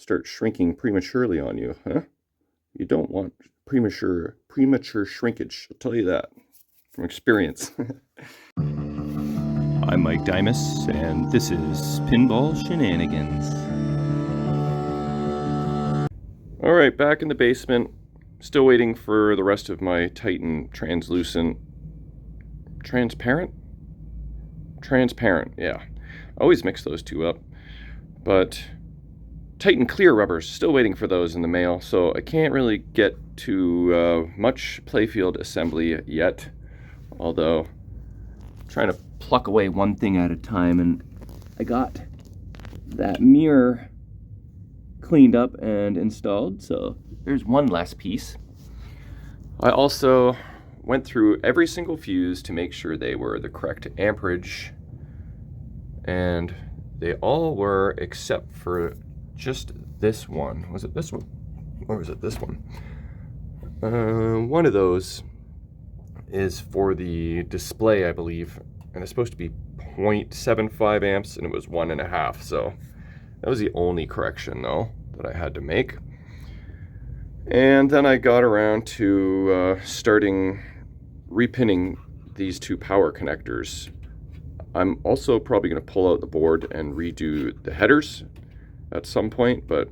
start shrinking prematurely on you, huh? You don't want premature shrinkage, I'll tell you that from experience. I'm Mike Dimas, and this is Pinball Shenanigans. Alright, back in the basement. Still waiting for the rest of my Titan transparent, yeah. I always mix those two up. But Titan clear rubbers, still waiting for those in the mail, so I can't really get to much playfield assembly yet. Although, I'm trying to pluck away one thing at a time, and I got that mirror cleaned up and installed, so there's one less piece. I also went through every single fuse to make sure they were the correct amperage, and they all were except for just this one. Was it this one? Or was it this one? One of those is for the display, I believe, and it's supposed to be 0.75 amps, and it was 1.5, so that was the only correction, though, that I had to make. And then I got around to starting repinning these two power connectors. I'm also probably going to pull out the board and redo the headers at some point, but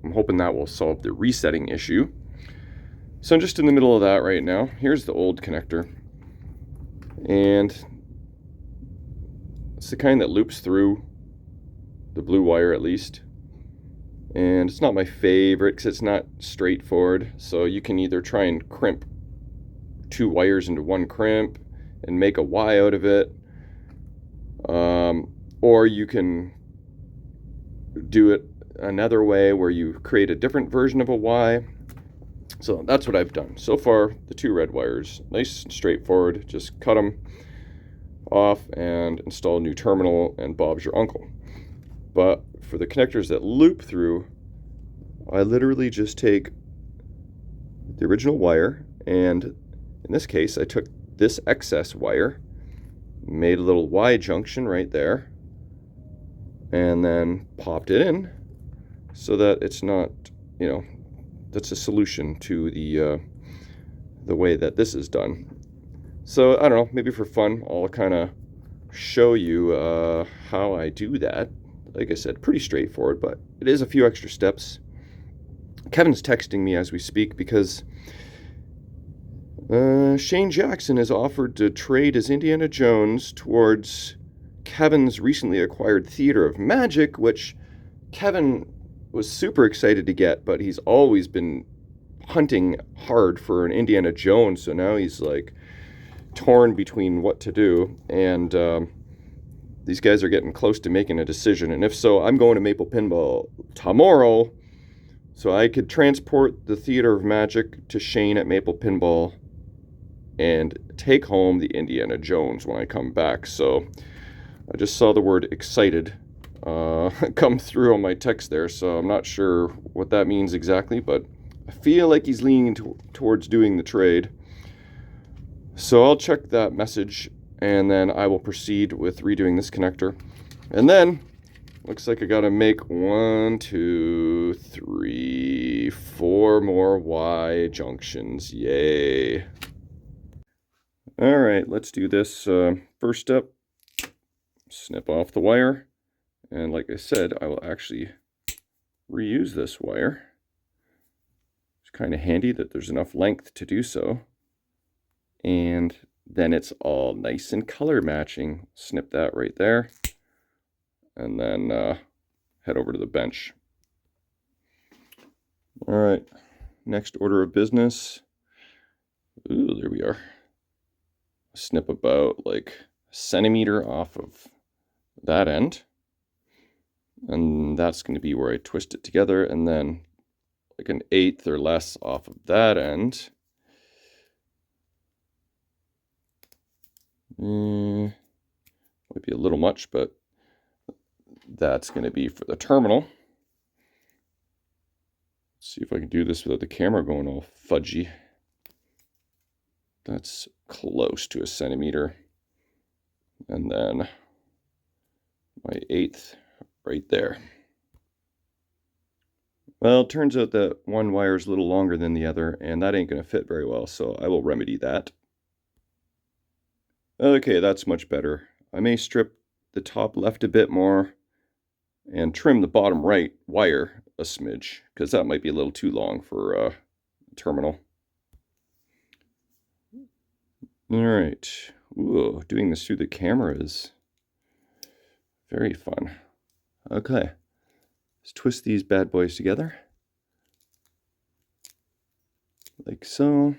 I'm hoping that will solve the resetting issue. So I'm just in the middle of that right now. Here's the old connector, and it's the kind that loops through the blue wire at least, and it's not my favorite because it's not straightforward. So you can either try and crimp two wires into one crimp and make a Y out of it, or you can do it another way where you create a different version of a Y. So that's what I've done. So far, the two red wires, nice and straightforward. Just cut them off and install a new terminal, and Bob's your uncle. But for the connectors that loop through, I literally just take the original wire, and in this case, I took this excess wire, made a little Y junction right there, and then popped it in so that it's not, you know, that's a solution to the way that this is done. So I don't know, maybe for fun, I'll kind of show you how I do that. Like I said, pretty straightforward, but it is a few extra steps. Kevin's texting me as we speak because Shane Jackson has offered to trade his Indiana Jones towards Kevin's recently acquired Theater of Magic, which Kevin was super excited to get, but he's always been hunting hard for an Indiana Jones, so now he's like torn between what to do, and these guys are getting close to making a decision. And if so, I'm going to Maple Pinball tomorrow so I could transport the Theater of Magic to Shane at Maple Pinball and take home the Indiana Jones when I come back. So I just saw the word excited come through on my text there, so I'm not sure what that means exactly, but I feel like he's leaning towards doing the trade. So I'll check that message, and then I will proceed with redoing this connector. And then, looks like I gotta make 1, 2, 3, 4 more Y junctions. Yay. Alright, let's do this. First step, snip off the wire. And like I said, I will actually reuse this wire. It's kind of handy that there's enough length to do so. And then it's all nice and color matching. Snip that right there. And then head over to the bench. All right, next order of business. Ooh, there we are. Snip about like a centimeter off of that end. And that's going to be where I twist it together, and then like an 1/8 or less off of that end. Might be a little much, but that's going to be for the terminal. Let's see if I can do this without the camera going all fudgy. That's close to a centimeter. And then my 1/8 right there. Well, it turns out that one wire is a little longer than the other, and that ain't going to fit very well, so I will remedy that. Okay, that's much better. I may strip the top left a bit more and trim the bottom right wire a smidge, because that might be a little too long for a terminal. Alright. Ooh, doing this through the camera is very fun. Okay. Let's twist these bad boys together. Like so.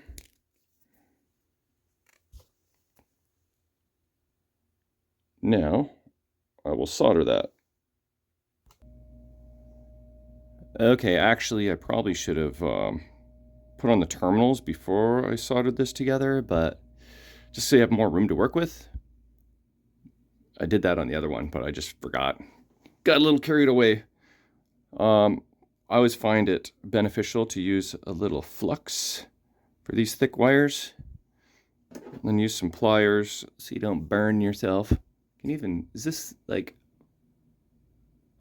Now, I will solder that. Okay, actually, I probably should have put on the terminals before I soldered this together, but just so you have more room to work with. I did that on the other one, but I just forgot. Got a little carried away. I always find it beneficial to use a little flux for these thick wires. And then use some pliers so you don't burn yourself. Can even, is this like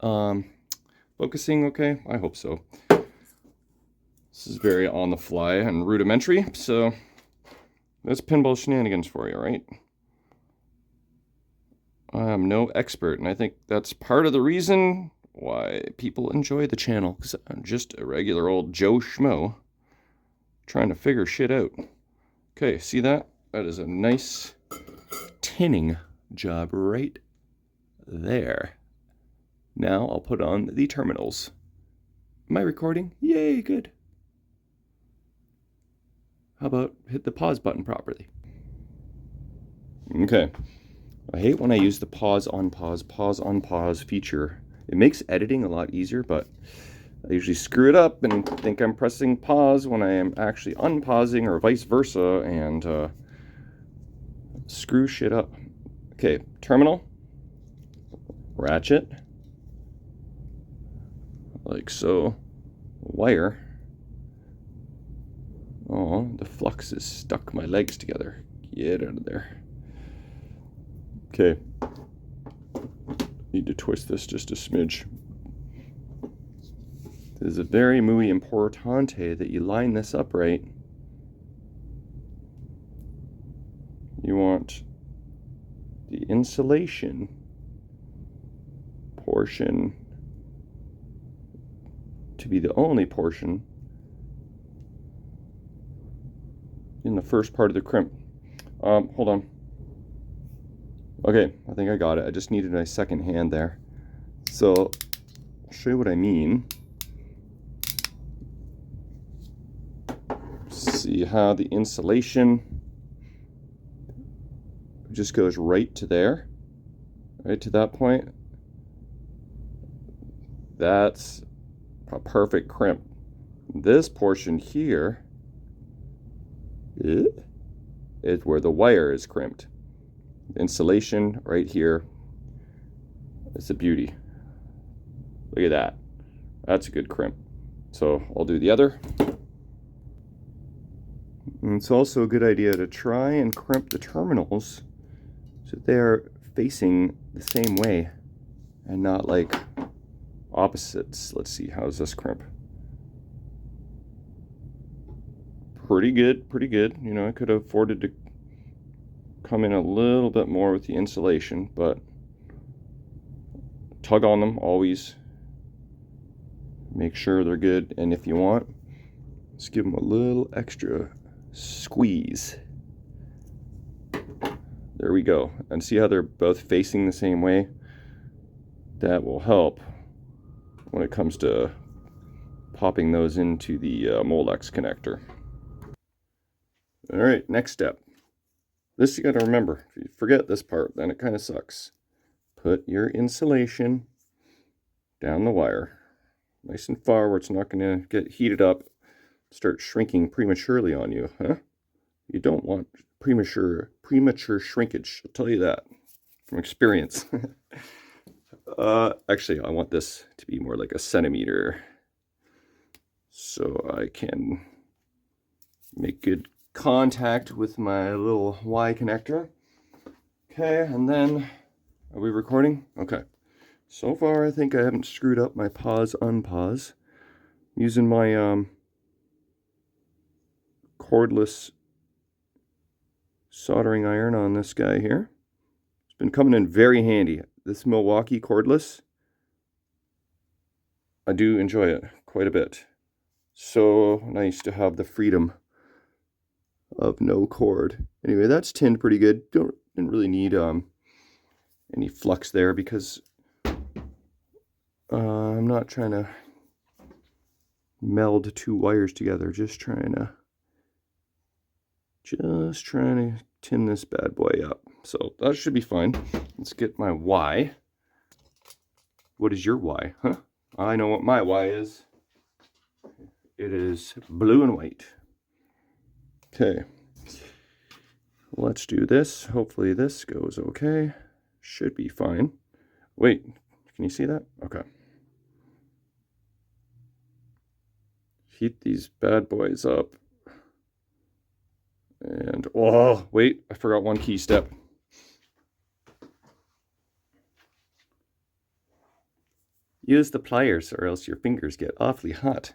focusing okay? I hope so. This is very on the fly and rudimentary, so that's pinball shenanigans for you, right? I am no expert, and I think that's part of the reason why people enjoy the channel, because I'm just a regular old Joe Schmo trying to figure shit out. Okay, see that? That is a nice tinning job right there. Now I'll put on the terminals. Am I recording? Yay, good. How about hit the pause button properly? Okay. I hate when I use the pause on pause feature. It makes editing a lot easier, but I usually screw it up and think I'm pressing pause when I am actually unpausing, or vice versa, and screw shit up. Okay, terminal, ratchet, like so, wire. Oh, the flux is stuck my legs together. Get out of there. Okay. Need to twist this just a smidge. It is a very muy importante that you line this up right. You want the insulation portion to be the only portion in the first part of the crimp. Hold on. Okay, I think I got it. I just needed a second hand there. So, I'll show you what I mean. See how the insulation just goes right to there, right to that point. That's a perfect crimp. This portion here is where the wire is crimped. The insulation right here is a beauty. Look at that. That's a good crimp. So I'll do the other. And it's also a good idea to try and crimp the terminals so they are facing the same way and not like opposites. Let's see, how's this crimp? Pretty good, pretty good. You know, I could have afforded to come in a little bit more with the insulation, but tug on them always. Make sure they're good, and if you want, just give them a little extra squeeze. There we go. And see how they're both facing the same way? That will help when it comes to popping those into the Molex connector. All right, next step. This you got to remember. If you forget this part, then it kind of sucks. Put your insulation down the wire, nice and far where it's not going to get heated up, start shrinking prematurely on you, huh? You don't want premature shrinkage. I'll tell you that from experience. Actually, I want this to be more like a centimeter, so I can make good contact with my little Y connector. Okay, and then, are we recording? Okay. So far, I think I haven't screwed up my pause unpause. using my cordless soldering iron on this guy here. It's been coming in very handy. This Milwaukee cordless, I do enjoy it quite a bit. So nice to have the freedom of no cord. Anyway, that's tinned pretty good. Didn't really need any flux there because I'm not trying to meld two wires together. Just trying to tin this bad boy up. So that should be fine. Let's get my Y. What is your Y? Huh? I know what my Y is. It is blue and white. Okay. Let's do this. Hopefully this goes okay. Should be fine. Wait, can you see that? Okay. Heat these bad boys up. And, oh, wait, I forgot one key step. Use the pliers or else your fingers get awfully hot.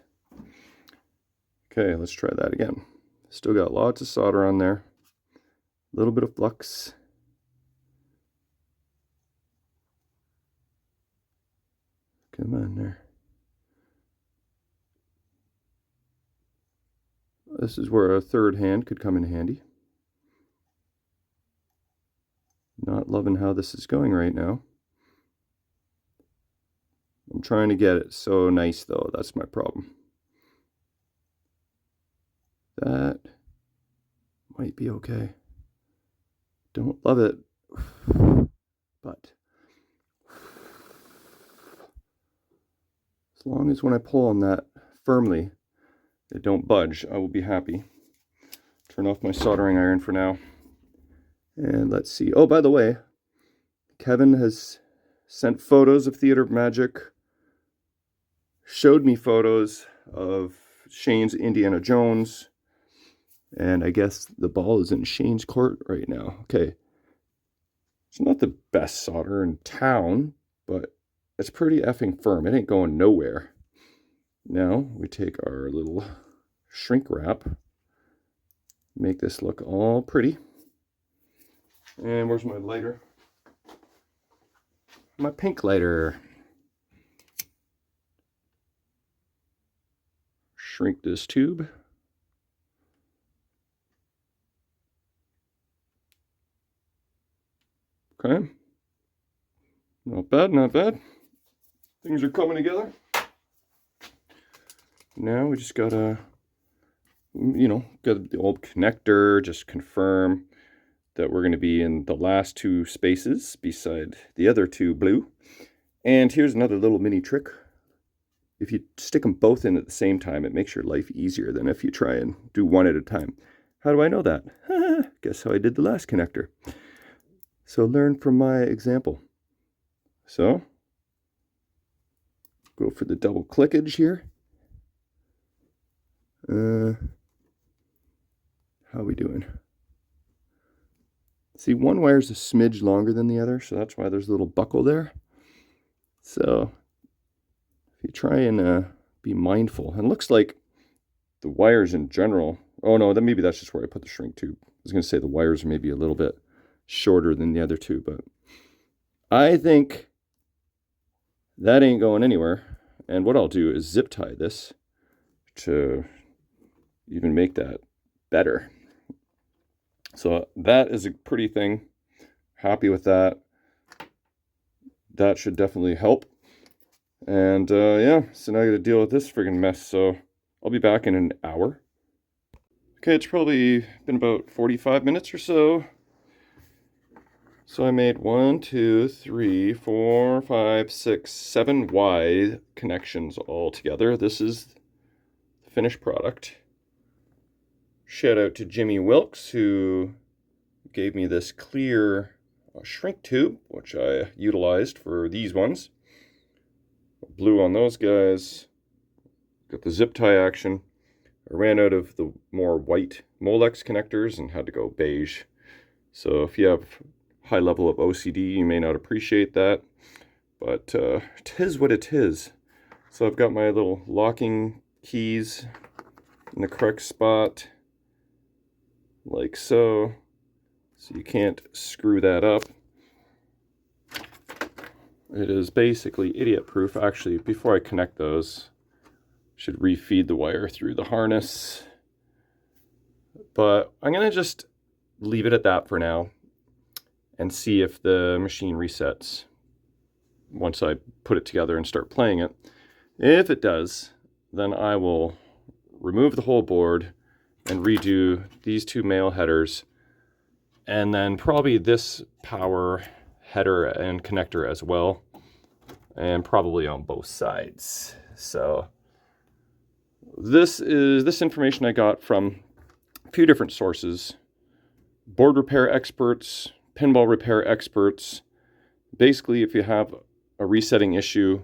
Okay, let's try that again. Still got lots of solder on there. A little bit of flux. Come on there. This is where a third hand could come in handy. Not loving how this is going right now. I'm trying to get it so nice though, that's my problem. That might be okay. Don't love it, but as long as when I pull on that firmly, it don't budge, I will be happy. Turn off my soldering iron for now. And let's see. Oh, by the way, Kevin has sent photos of Theater of Magic, showed me photos of Shane's Indiana Jones, and I guess the ball is in Shane's court right now. Okay. It's not the best solder in town, but it's pretty effing firm. It ain't going nowhere. Now we take our little shrink wrap, make this look all pretty. And where's my lighter? My pink lighter. Shrink this tube. Okay. Not bad, not bad. Things are coming together. Now we just gotta, got the old connector, just confirm that we're gonna be in the last two spaces beside the other two blue. And here's another little mini trick. If you stick them both in at the same time, it makes your life easier than if you try and do one at a time. How do I know that? Guess how I did the last connector. So learn from my example. So, go for the double clickage here. How are we doing? See, one wire's a smidge longer than the other, so that's why there's a little buckle there. So, if you try and be mindful, and it looks like the wires in general, oh no, then maybe that's just where I put the shrink tube. I was going to say the wires are maybe a little bit shorter than the other two, but I think that ain't going anywhere. And what I'll do is zip tie this to even make that better. So that is a pretty thing. Happy with that. That should definitely help. And yeah, so now I got to deal with this friggin' mess. So I'll be back in an hour. Okay, it's probably been about 45 minutes or so. So I made 1, 2, 3, 4, 5, 6, 7 Y connections all together. This is the finished product. Shout out to Jimmy Wilkes, who gave me this clear shrink tube, which I utilized for these ones. Blue on those guys. Got the zip tie action. I ran out of the more white Molex connectors and had to go beige. So if you have high level of OCD, you may not appreciate that, but 'tis what it is. So I've got my little locking keys in the correct spot, like so. So you can't screw that up. It is basically idiot-proof. Actually, before I connect those, I should refeed the wire through the harness. But I'm going to just leave it at that for now and see if the machine resets once I put it together and start playing it. If it does, then I will remove the whole board and redo these two male headers, and then probably this power header and connector as well, and probably on both sides. So this information I got from a few different sources: board repair experts, pinball repair experts. Basically, if you have a resetting issue,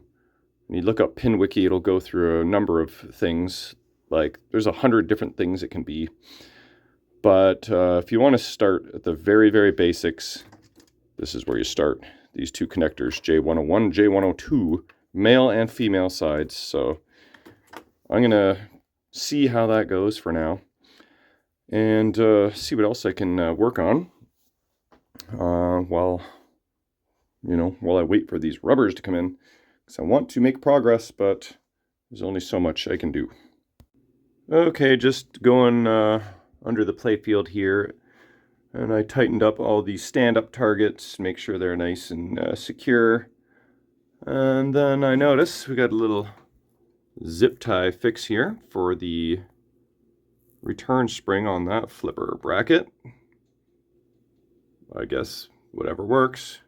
when you look up PinWiki, it'll go through a number of things. Like, there's 100 different things it can be. But if you want to start at the very, very basics, this is where you start. These two connectors, J101 and J102, male and female sides. So I'm going to see how that goes for now, and see what else I can work on while I wait for these rubbers to come in. Because I want to make progress, but there's only so much I can do. Okay, just going under the playfield here, and I tightened up all these stand-up targets, make sure they're nice and secure. And then I notice we got a little zip tie fix here for the return spring on that flipper bracket. I guess whatever works.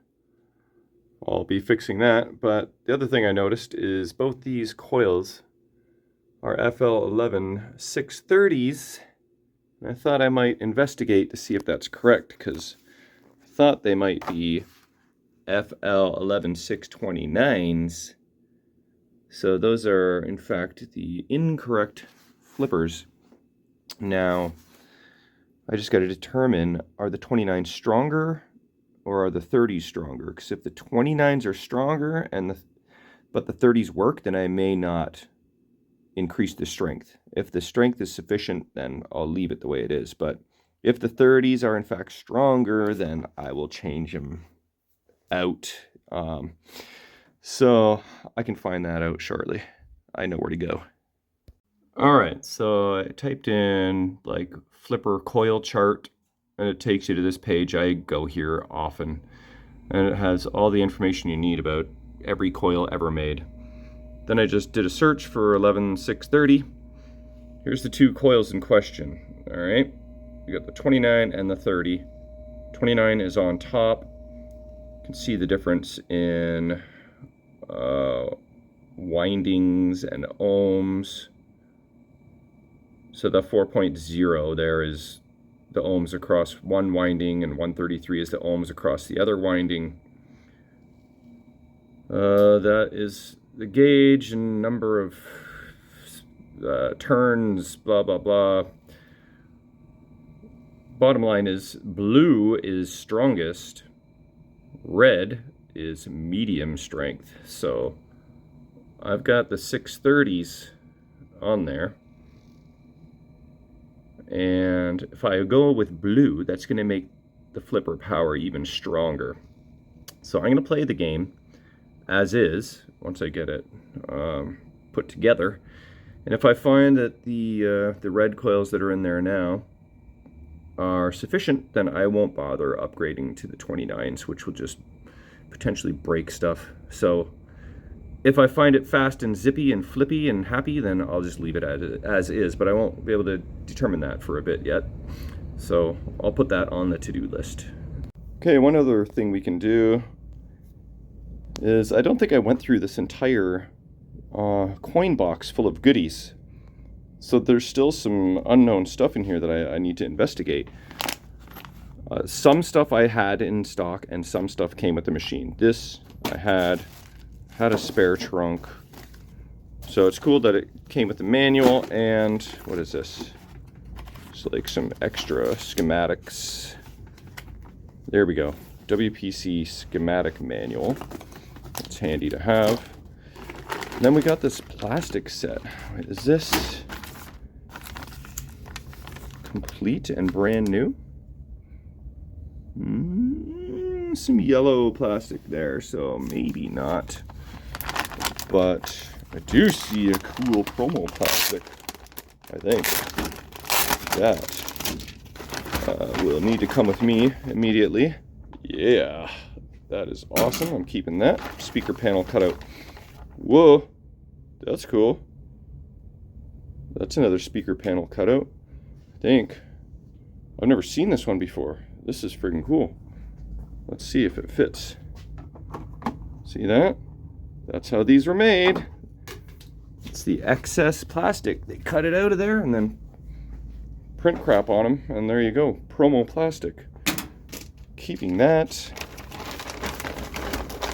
I'll be fixing that. But the other thing I noticed is both these coils are FL11 630s. And I thought I might investigate to see if that's correct, because I thought they might be FL11 629s. So those are, in fact, the incorrect flippers. Now, I just got to determine, are the 29s stronger or are the 30s stronger? Because if the 29s are stronger but the 30s work, then I may not increase the strength. If the strength is sufficient, then I'll leave it the way it is. But if the 30s are in fact stronger, then I will change them out. So I can find that out shortly. I know where to go. All right, so I typed in like flipper coil chart, and it takes you to this page. I go here often, and it has all the information you need about every coil ever made. Then I just did a search for 11630. Here's the two coils in question. All right, you got the 29 and the 30. 29 is on top. You can see the difference in windings and ohms. So the 4.0 there is the ohms across one winding, and 133 is the ohms across the other winding. That is the gauge and number of turns, blah, blah, blah. Bottom line is blue is strongest, red is medium strength. So I've got the 630s on there. And if I go with blue, that's going to make the flipper power even stronger. So I'm going to play the game as is once I get it put together. And if I find that the red coils that are in there now are sufficient, then I won't bother upgrading to the 29s, which will just potentially break stuff. So if I find it fast and zippy and flippy and happy, then I'll just leave it as is, but I won't be able to determine that for a bit yet. So I'll put that on the to-do list. Okay, one other thing we can do is, I don't think I went through this entire coin box full of goodies. So there's still some unknown stuff in here that I need to investigate. Some stuff I had in stock and some stuff came with the machine. This I had a spare trunk. So it's cool that it came with the manual, and what is this? It's like some extra schematics. There we go. WPC schematic manual. It's handy to have. And then we got this plastic set. Wait, is this complete and brand new? Some yellow plastic there, so maybe not. But I do see a cool promo plastic, I think. That will need to come with me immediately. Yeah, that is awesome. I'm keeping that. Speaker panel cutout. Whoa, that's cool. That's another speaker panel cutout, I think. I've never seen this one before. This is freaking cool. Let's see if it fits. See that? That's how these were made. It's the excess plastic. They cut it out of there and then print crap on them, and there you go. Promo plastic. Keeping that.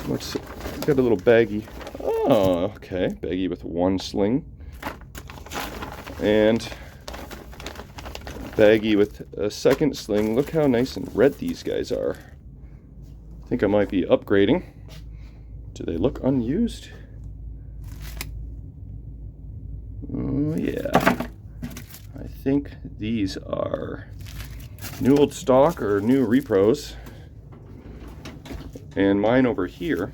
Let's get a little baggie. Oh, okay. Baggie with one sling. And baggie with a second sling. Look how nice and red these guys are. I think I might be upgrading. Do they look unused? Oh yeah. I think these are new old stock or new repros. And mine over here,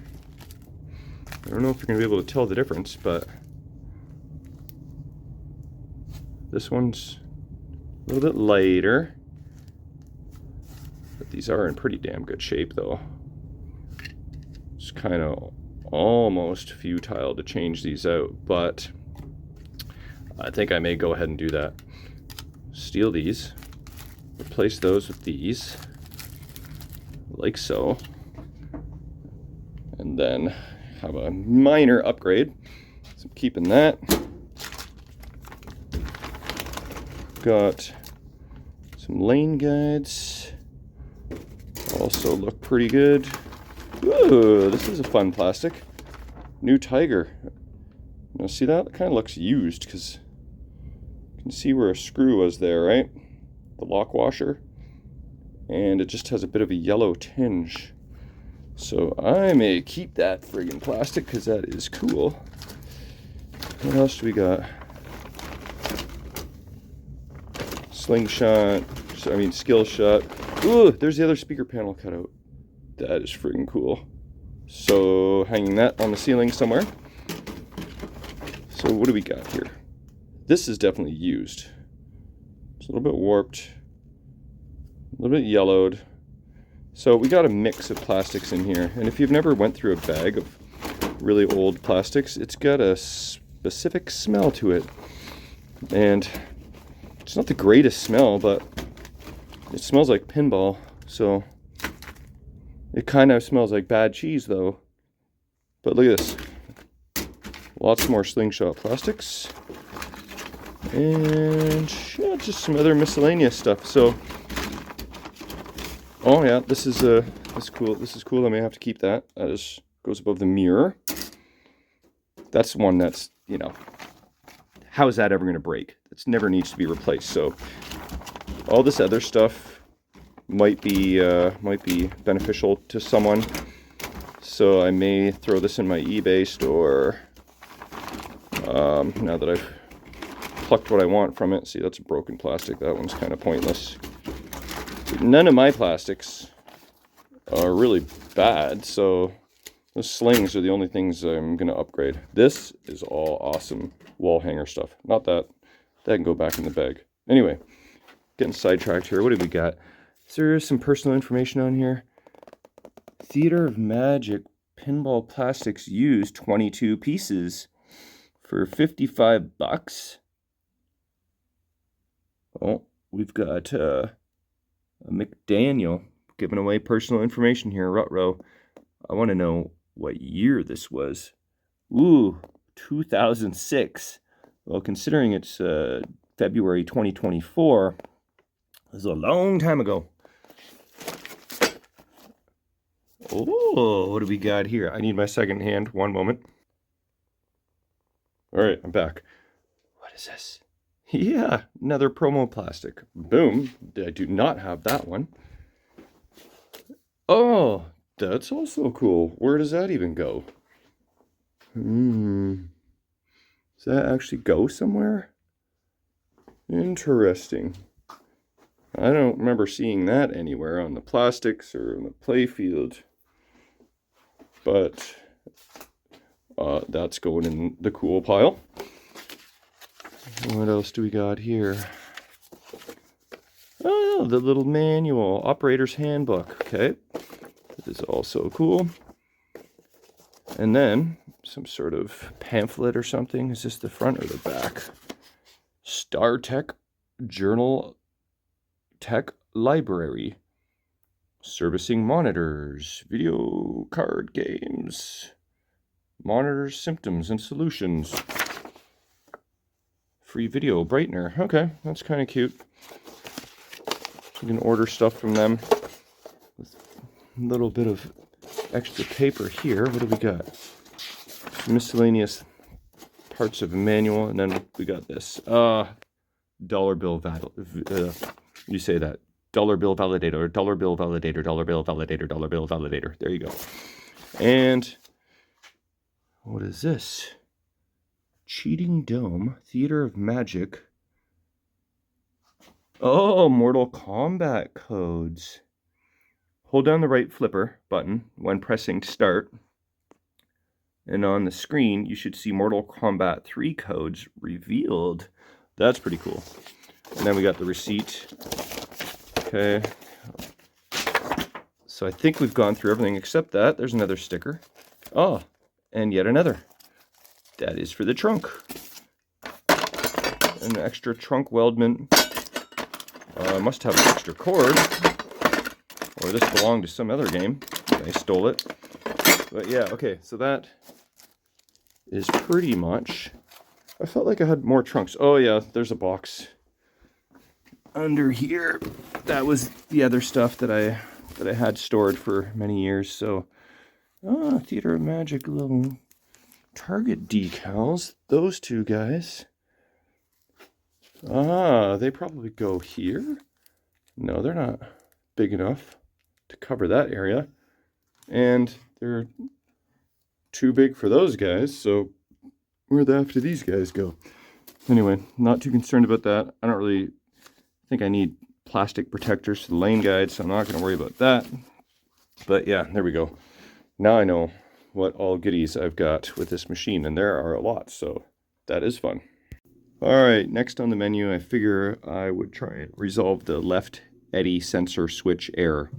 I don't know if you're going to be able to tell the difference, but this one's a little bit lighter. But these are in pretty damn good shape though. It's kind of almost futile to change these out, but I think I may go ahead and do that. Steal these, replace those with these, like so, and then have a minor upgrade. So I'm keeping that. Got some lane guides, also look pretty good. Ooh, this is a fun plastic. New Tiger. Now see that? It kind of looks used because you can see where a screw was there, right? The lock washer. And it just has a bit of a yellow tinge. So I may keep that friggin' plastic because that is cool. What else do we got? Slingshot. Skill shot. Ooh, there's the other speaker panel cutout. That is freaking cool. So hanging that on the ceiling somewhere. So what do we got here? This is definitely used. It's a little bit warped, a little bit yellowed. So we got a mix of plastics in here. And if you've never went through a bag of really old plastics, it's got a specific smell to it. And it's not the greatest smell, but it smells like pinball. So it kind of smells like bad cheese though. But look at this. Lots more slingshot plastics. And yeah, just some other miscellaneous stuff. So, oh yeah, this is cool. This is cool. I may have to keep that. That is, goes above the mirror. That's one that's, you know, how is that ever going to break? It never needs to be replaced. So all this other stuff might be beneficial to someone. So I may throw this in my eBay store. Now that I've plucked what I want from it. See, that's broken plastic. That one's kind of pointless. None of my plastics are really bad, so the slings are the only things I'm going to upgrade. This is all awesome wall hanger stuff. Not that. That can go back in the bag. Anyway, getting sidetracked here. What do we got? Is there some personal information on here? Theater of Magic pinball plastics used, 22 pieces for $55. Oh, we've got a McDaniel giving away personal information here, Rutrow. I want to know what year this was. Ooh, 2006. Well, considering it's February 2024, this is a long time ago. Oh, what do we got here? I need my second hand. One moment. All right, I'm back. What is this? Yeah, another promo plastic. Boom. I do not have that one. Oh, that's also cool. Where does that even go? Does that actually go somewhere? Interesting. I don't remember seeing that anywhere on the plastics or on the playfield. But that's going in the cool pile. What else do we got here? Oh, the little manual, operator's handbook. Okay, that is also cool. And then some sort of pamphlet or something. Is this the front or the back? Star Tech Journal Tech Library. Servicing monitors, video card games, monitors, symptoms and solutions. Free video brightener. Okay, that's kind of cute. You can order stuff from them with a little bit of extra paper here. What do we got? Miscellaneous parts of a manual, and then we got this dollar bill you say that dollar bill validator, dollar bill validator, dollar bill validator, dollar bill validator. There you go. And what is this? Cheating Dome, Theater of Magic. Oh, Mortal Kombat codes. Hold down the right flipper button when pressing start. And on the screen, you should see Mortal Kombat 3 codes revealed. That's pretty cool. And then we got the receipt. Okay. So I think we've gone through everything except that. There's another sticker. Oh, and yet another. That is for the trunk. An extra trunk weldment. Must have an extra cord. Or this belonged to some other game. I stole it. But yeah, okay, so that is pretty much... I felt like I had more trunks. Oh yeah, there's a box under here. That was the other stuff that I had stored for many years. So, Theater of Magic little Target decals. Those two guys. They probably go here. No, they're not big enough to cover that area. And they're too big for those guys, so where'd after these guys go? Anyway, not too concerned about that. I don't really think I need plastic protectors to the lane guide, so I'm not going to worry about that. But yeah, there we go. Now I know what all goodies I've got with this machine, and there are a lot, so that is fun. Alright, next on the menu, I figure I would try and resolve the left eddy sensor switch error.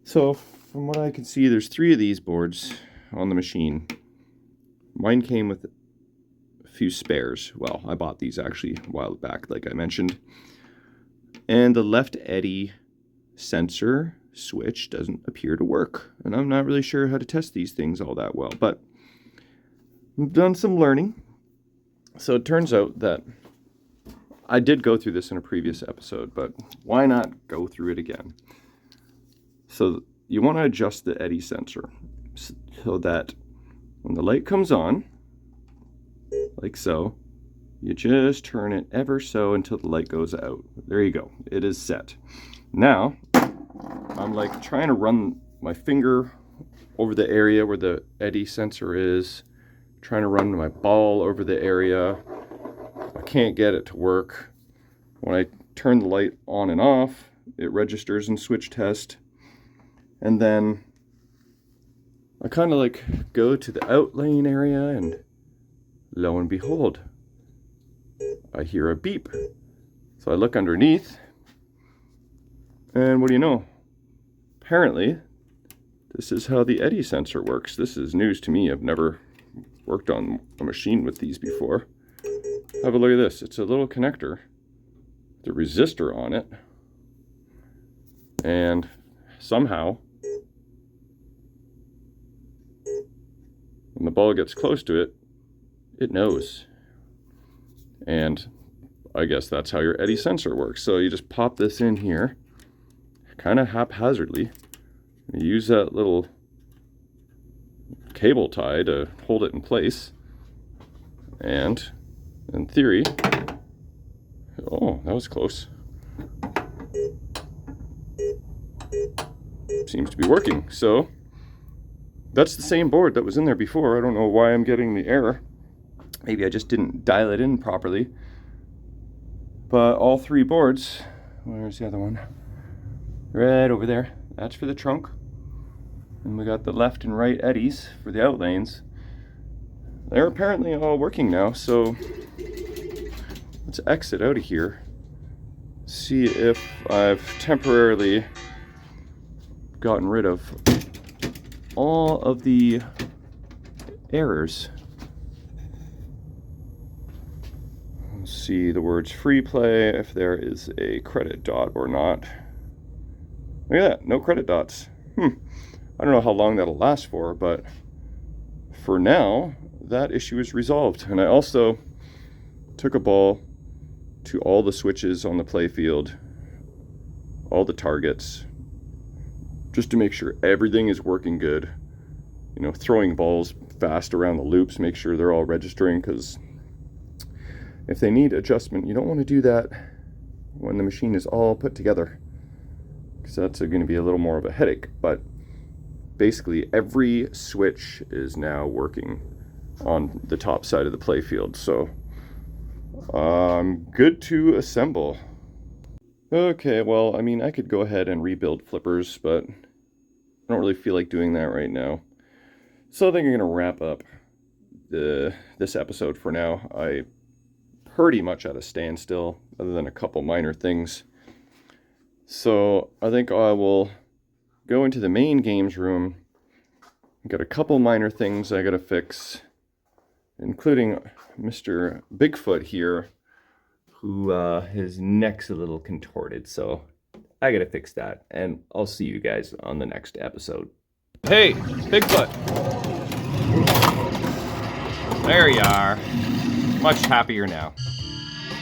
So, from what I can see, there's 3 of these boards on the machine. Mine came with a few spares. Well, I bought these actually a while back, like I mentioned. And the left eddy sensor switch doesn't appear to work. And I'm not really sure how to test these things all that well, but I've done some learning. So it turns out that I did go through this in a previous episode, but why not go through it again? So you want to adjust the eddy sensor so that when the light comes on, like so, you just turn it ever so until the light goes out. There you go. It is set. Now, I'm like trying to run my finger over the area where the eddy sensor is, trying to run my ball over the area. I can't get it to work. When I turn the light on and off, it registers in switch test. And then I kind of like go to the out lane area, and lo and behold, I hear a beep. So I look underneath, and what do you know? Apparently, this is how the eddy sensor works. This is news to me. I've never worked on a machine with these before. Have a look at this. It's a little connector, the resistor on it, and somehow when the ball gets close to it, it knows. And I guess that's how your eddy sensor works. So you just pop this in here, kind of haphazardly. You use that little cable tie to hold it in place. And in theory, oh, that was close. Seems to be working. So that's the same board that was in there before. I don't know why I'm getting the error. Maybe I just didn't dial it in properly. But all three boards, where's the other one? Right over there. That's for the trunk. And we got the left and right eddies for the outlanes. They're apparently all working now, so let's exit out of here. See if I've temporarily gotten rid of all of the errors. Let's see the words free play, if there is a credit dot or not. Look at that, no credit dots. I don't know how long that'll last for, but for now, that issue is resolved. And I also took a ball to all the switches on the playfield, all the targets, just to make sure everything is working good. You know, throwing balls fast around the loops, make sure they're all registering, because if they need adjustment, you don't want to do that when the machine is all put together, because that's going to be a little more of a headache. But basically every switch is now working on the top side of the playfield, so I'm good to assemble. Okay, well, I mean, I could go ahead and rebuild flippers, but I don't really feel like doing that right now. So I think I'm going to wrap up this episode for now. I pretty much at a standstill, other than a couple minor things. So I think I will go into the main games room. Got a couple minor things I gotta fix, including Mr. Bigfoot here, who his neck's a little contorted, so I gotta fix that, and I'll see you guys on the next episode. Hey, Bigfoot! There you are. Much happier now.